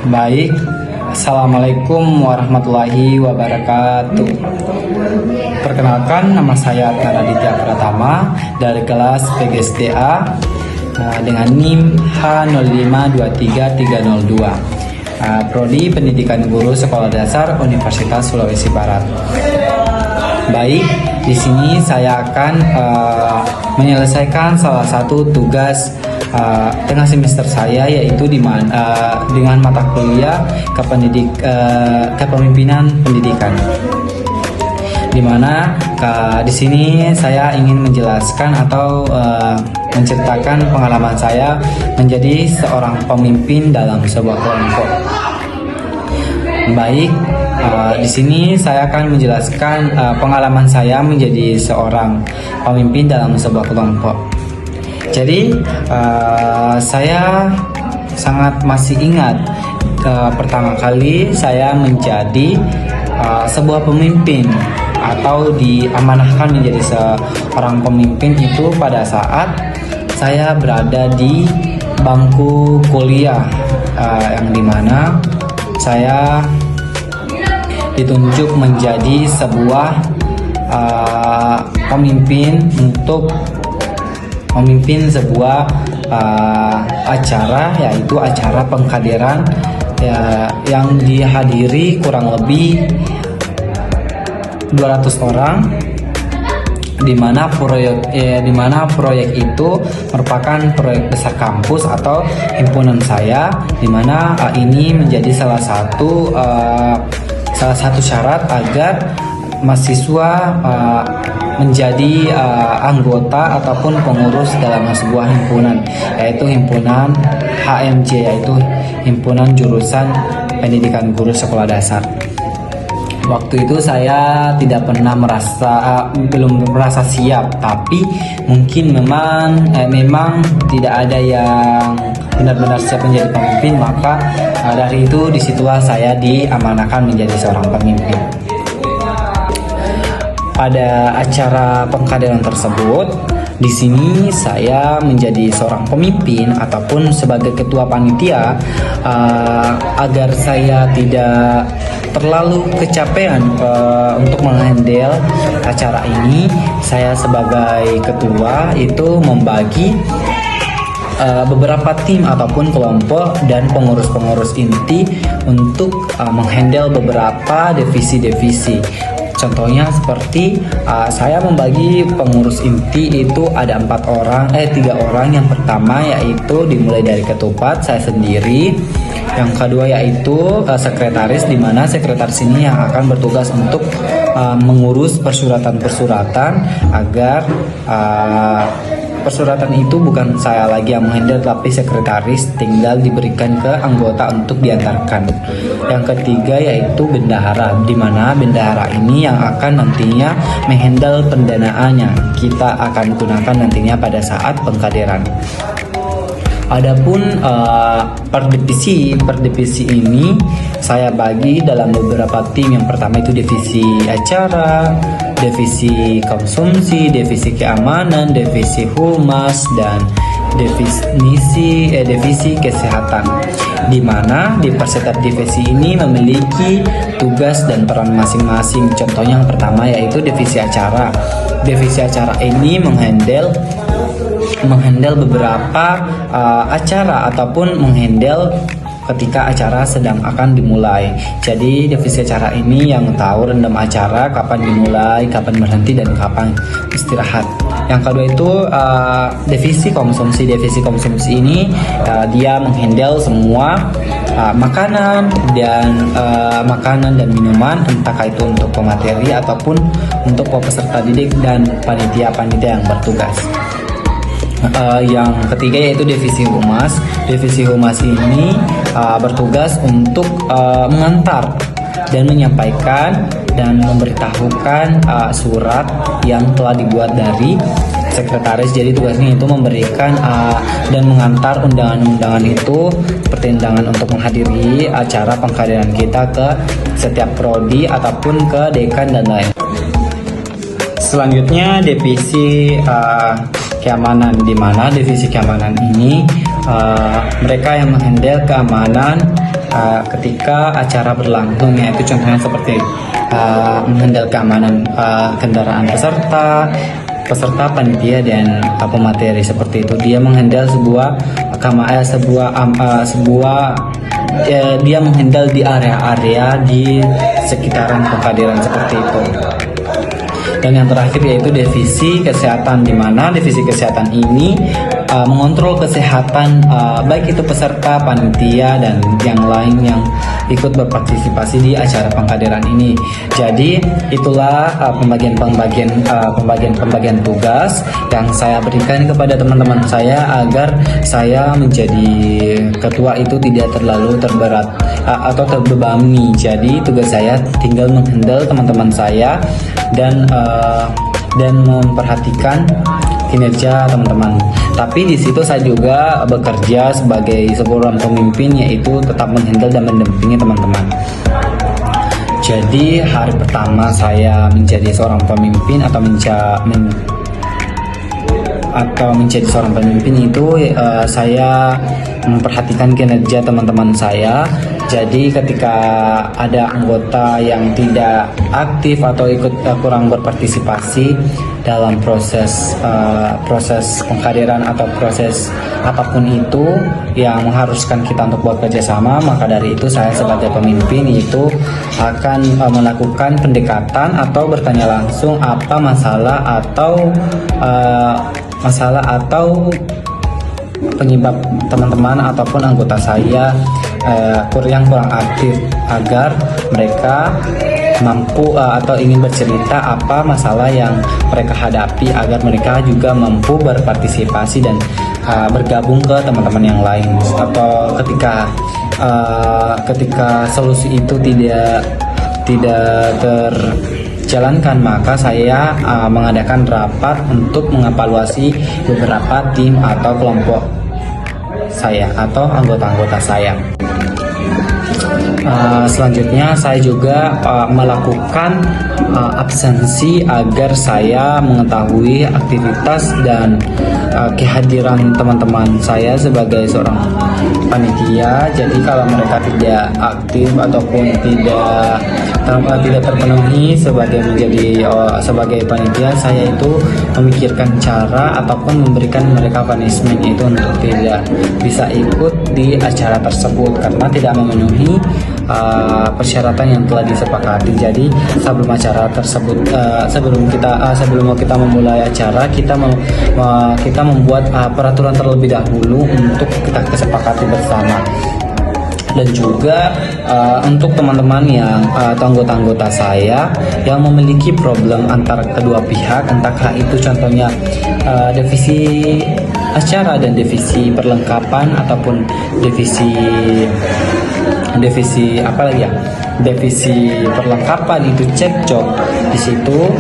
Baik, Assalamualaikum warahmatullahi wabarakatuh. Perkenalkan, nama saya Raditya Pratama dari kelas PGSDA dengan NIM H0523302, Prodi Pendidikan Guru Sekolah Dasar Universitas Sulawesi Barat. Baik, di sini saya akan menyelesaikan salah satu tugas tengah semester saya, yaitu dengan mata kuliah kepemimpinan pendidikan. Di mana di sini saya ingin menjelaskan atau menceritakan pengalaman saya menjadi seorang pemimpin dalam sebuah kelompok. Baik, di sini saya akan menjelaskan pengalaman saya menjadi seorang pemimpin dalam sebuah kelompok. Jadi saya sangat masih ingat pertama kali saya menjadi sebuah pemimpin atau diamanahkan menjadi seorang pemimpin itu pada saat saya berada di bangku kuliah, yang dimana saya ditunjuk menjadi sebuah pemimpin untuk memimpin sebuah acara, yaitu acara pengkaderan yang dihadiri kurang lebih 200 orang, di mana proyek itu merupakan proyek besar kampus atau himpunan saya, di mana ini menjadi salah satu syarat agar mahasiswa menjadi anggota ataupun pengurus dalam sebuah himpunan, yaitu himpunan HMJ, yaitu himpunan jurusan pendidikan guru sekolah dasar. Waktu itu saya belum merasa siap, tapi mungkin memang tidak ada yang benar-benar siap menjadi pemimpin, maka dari itu disitulah saya diamanahkan menjadi seorang pemimpin. Pada acara pengkaderan tersebut, di sini saya menjadi seorang pemimpin ataupun sebagai ketua panitia, agar saya tidak terlalu kecapean untuk menghandle acara ini. Saya sebagai ketua itu membagi beberapa tim ataupun kelompok dan pengurus-pengurus inti untuk menghandle beberapa divisi-divisi. Contohnya seperti saya membagi pengurus inti itu ada 3 orang. Yang pertama yaitu dimulai dari ketupat, saya sendiri. Yang kedua yaitu sekretaris, di mana sekretaris ini yang akan bertugas untuk mengurus persuratan-persuratan agar persuratan itu bukan saya lagi yang menghandle, tapi sekretaris tinggal diberikan ke anggota untuk diantarkan. Yang ketiga yaitu bendahara, di mana bendahara ini yang akan nantinya menghandle pendanaannya. Kita akan gunakan nantinya pada saat pengkaderan. Adapun per divisi ini saya bagi dalam beberapa tim. Yang pertama itu divisi acara, divisi konsumsi, divisi keamanan, divisi humas, dan divisi kesehatan, di mana di setiap divisi ini memiliki tugas dan peran masing-masing. Contohnya yang pertama yaitu divisi acara. Divisi acara ini menghandle beberapa acara ataupun menghandle ketika acara sedang akan dimulai. Jadi divisi acara ini yang tahu random acara, kapan dimulai, kapan berhenti, dan kapan istirahat. Yang kedua itu divisi konsumsi. Divisi konsumsi ini dia menghandle semua makanan dan minuman, entah itu untuk pemateri ataupun untuk peserta didik dan panitia-panitia yang bertugas. Yang ketiga yaitu divisi humas. Divisi humas ini bertugas untuk mengantar dan menyampaikan dan memberitahukan surat yang telah dibuat dari sekretaris. Jadi tugasnya itu memberikan dan mengantar undangan-undangan itu, seperti undangan untuk menghadiri acara pengkaderan kita ke setiap prodi ataupun ke dekan dan lain. Selanjutnya divisi keamanan, di mana divisi keamanan ini mereka yang menghandle keamanan ketika acara berlangsung, yaitu contohnya seperti menghandle keamanan kendaraan peserta, panitia dan pemateri seperti itu. Dia menghandle dia menghandle di area-area di sekitaran penghadiran seperti itu. Dan yang terakhir yaitu divisi kesehatan, di mana divisi kesehatan ini mengontrol kesehatan baik itu peserta, panitia dan yang lain yang ikut berpartisipasi di acara penghadiran ini. Jadi itulah pembagian tugas yang saya berikan kepada teman-teman saya agar saya menjadi ketua itu tidak terlalu terberat atau terbebani. Jadi tugas saya tinggal menghandle teman-teman saya dan memperhatikan kinerja teman-teman. Tapi di situ saya juga bekerja sebagai seorang pemimpin, yaitu tetap menghandle dan mendampingi teman-teman. Jadi hari pertama saya menjadi seorang pemimpin atau menjadi seorang pemimpin itu saya memperhatikan kinerja teman-teman saya. Jadi ketika ada anggota yang tidak aktif atau ikut kurang berpartisipasi dalam proses penghadiran atau proses apapun itu yang mengharuskan kita untuk bekerja sama, maka dari itu saya sebagai pemimpin itu akan melakukan pendekatan atau bertanya langsung apa masalah atau penyebab teman-teman ataupun anggota saya yang kurang aktif, agar mereka mampu atau ingin bercerita apa masalah yang mereka hadapi, agar mereka juga mampu berpartisipasi dan bergabung ke teman-teman yang lain. Atau ketika solusi itu tidak terjalankan, maka saya mengadakan rapat untuk mengevaluasi beberapa tim atau kelompok saya atau anggota-anggota saya. Selanjutnya saya juga melakukan absensi agar saya mengetahui aktivitas dan kehadiran teman-teman saya sebagai seorang panitia. Jadi kalau mereka tidak aktif ataupun tidak terpenuhi sebagai panitia, saya itu memikirkan cara ataupun memberikan mereka punishment itu untuk tidak bisa ikut di acara tersebut karena tidak memenuhi persyaratan yang telah disepakati. Jadi sebelum acara tersebut, sebelum kita memulai acara, kita membuat peraturan terlebih dahulu untuk kita kesepakati bersama. Dan juga untuk teman-teman yang atau anggota-anggota saya yang memiliki problem antara kedua pihak, entah itu contohnya divisi acara dan divisi perlengkapan ataupun divisi perlengkapan itu cekcok. Di situ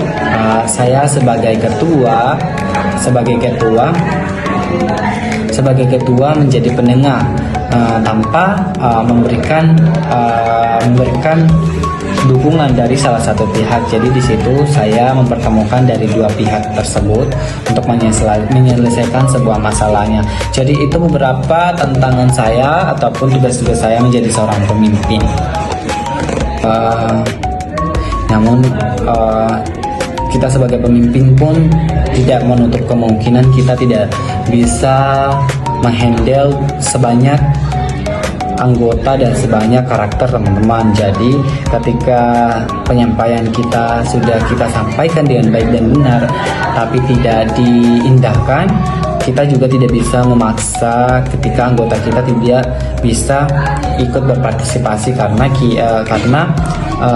saya sebagai ketua menjadi penengah tanpa memberikan dukungan dari salah satu pihak. Jadi di situ saya mempertemukan dari dua pihak tersebut untuk menyelesaikan sebuah masalahnya. Jadi itu beberapa tantangan saya ataupun tugas-tugas saya menjadi seorang pemimpin. Namun kita sebagai pemimpin pun tidak menutup kemungkinan kita tidak bisa menghandle sebanyak anggota dan sebanyak karakter teman-teman. Jadi ketika penyampaian kita sudah kita sampaikan dengan baik dan benar tapi tidak diindahkan, kita juga tidak bisa memaksa ketika anggota kita tidak bisa ikut berpartisipasi karena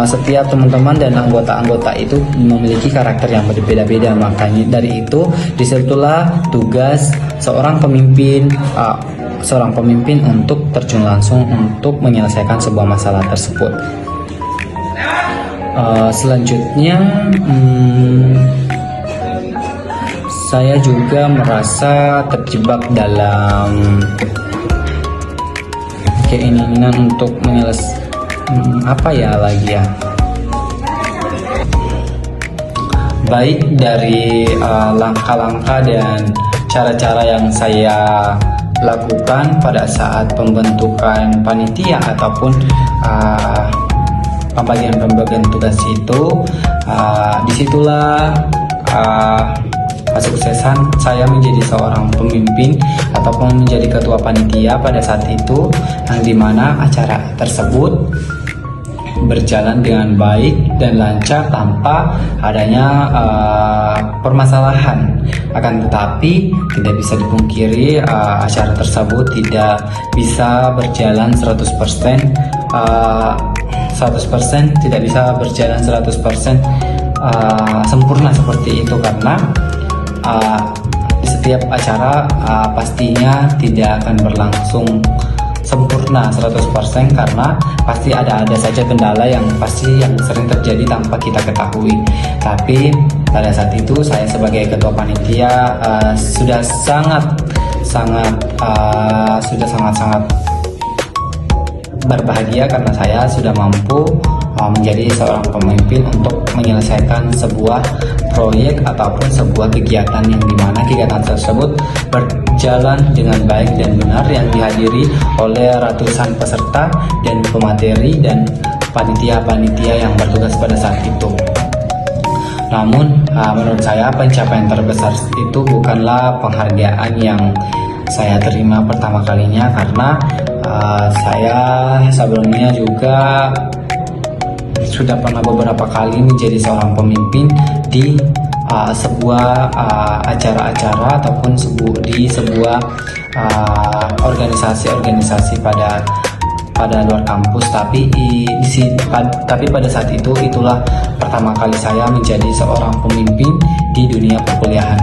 setiap teman-teman dan anggota-anggota itu memiliki karakter yang berbeda-beda. Makanya dari itu disitulah tugas seorang pemimpin untuk terjun langsung untuk menyelesaikan sebuah masalah tersebut. Selanjutnya saya juga merasa terjebak dalam keinginan untuk baik dari langkah-langkah dan cara-cara yang saya lakukan pada saat pembentukan panitia ataupun pembagian tugas itu, disitulah kesuksesan saya menjadi seorang pemimpin ataupun menjadi ketua panitia pada saat itu, yang dimana acara tersebut berjalan dengan baik dan lancar tanpa adanya permasalahan. Akan tetapi tidak bisa dipungkiri acara tersebut tidak bisa berjalan 100%, tidak bisa berjalan 100% sempurna seperti itu, karena setiap acara pastinya tidak akan berlangsung sempurna 100%, karena pasti ada saja kendala yang sering terjadi tanpa kita ketahui. Tapi pada saat itu saya sebagai ketua panitia sudah sangat berbahagia karena saya sudah mampu menjadi seorang pemimpin untuk menyelesaikan sebuah proyek ataupun sebuah kegiatan, yang dimana kegiatan tersebut berjalan dengan baik dan benar, yang dihadiri oleh ratusan peserta dan pemateri dan panitia-panitia yang bertugas pada saat itu. Namun menurut saya pencapaian terbesar itu bukanlah penghargaan yang saya terima pertama kalinya, karena saya sebelumnya juga sudah pernah beberapa kali menjadi seorang pemimpin di sebuah acara-acara ataupun di sebuah organisasi pada luar kampus, tapi pada saat itulah pertama kali saya menjadi seorang pemimpin di dunia perkuliahan.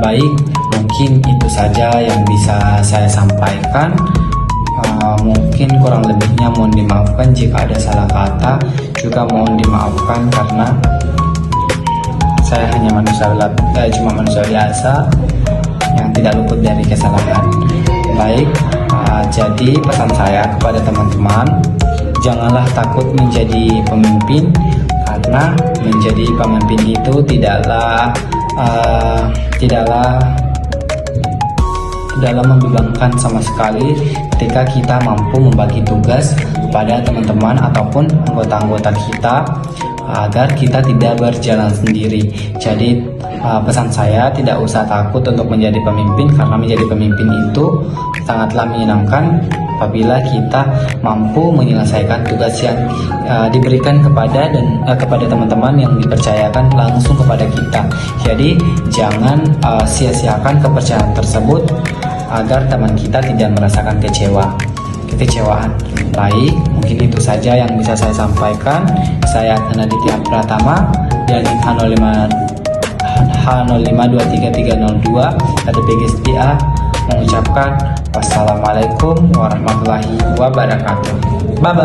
Baik, mungkin itu saja yang bisa saya sampaikan. Mungkin kurang lebihnya mohon dimaafkan jika ada salah kata, juga mohon dimaafkan karena saya hanya cuma manusia biasa yang tidak luput dari kesalahan. Baik, jadi pesan saya kepada teman-teman, janganlah takut menjadi pemimpin, karena menjadi pemimpin itu tidaklah membebankan sama sekali ketika kita mampu membagi tugas kepada teman-teman ataupun anggota-anggota kita agar kita tidak berjalan sendiri. Jadi pesan saya, tidak usah takut untuk menjadi pemimpin, karena menjadi pemimpin itu sangatlah menyenangkan apabila kita mampu menyelesaikan tugas yang diberikan kepada teman-teman yang dipercayakan langsung kepada kita. Jadi jangan sia-siakan kepercayaan tersebut agar teman kita tidak merasakan kekecewaan. Baik, mungkin itu saja yang bisa saya sampaikan. Saya Aditya Pratama dari H052332 PGSPA mengucapkan wassalamualaikum warahmatullahi wabarakatuh. Bye bye.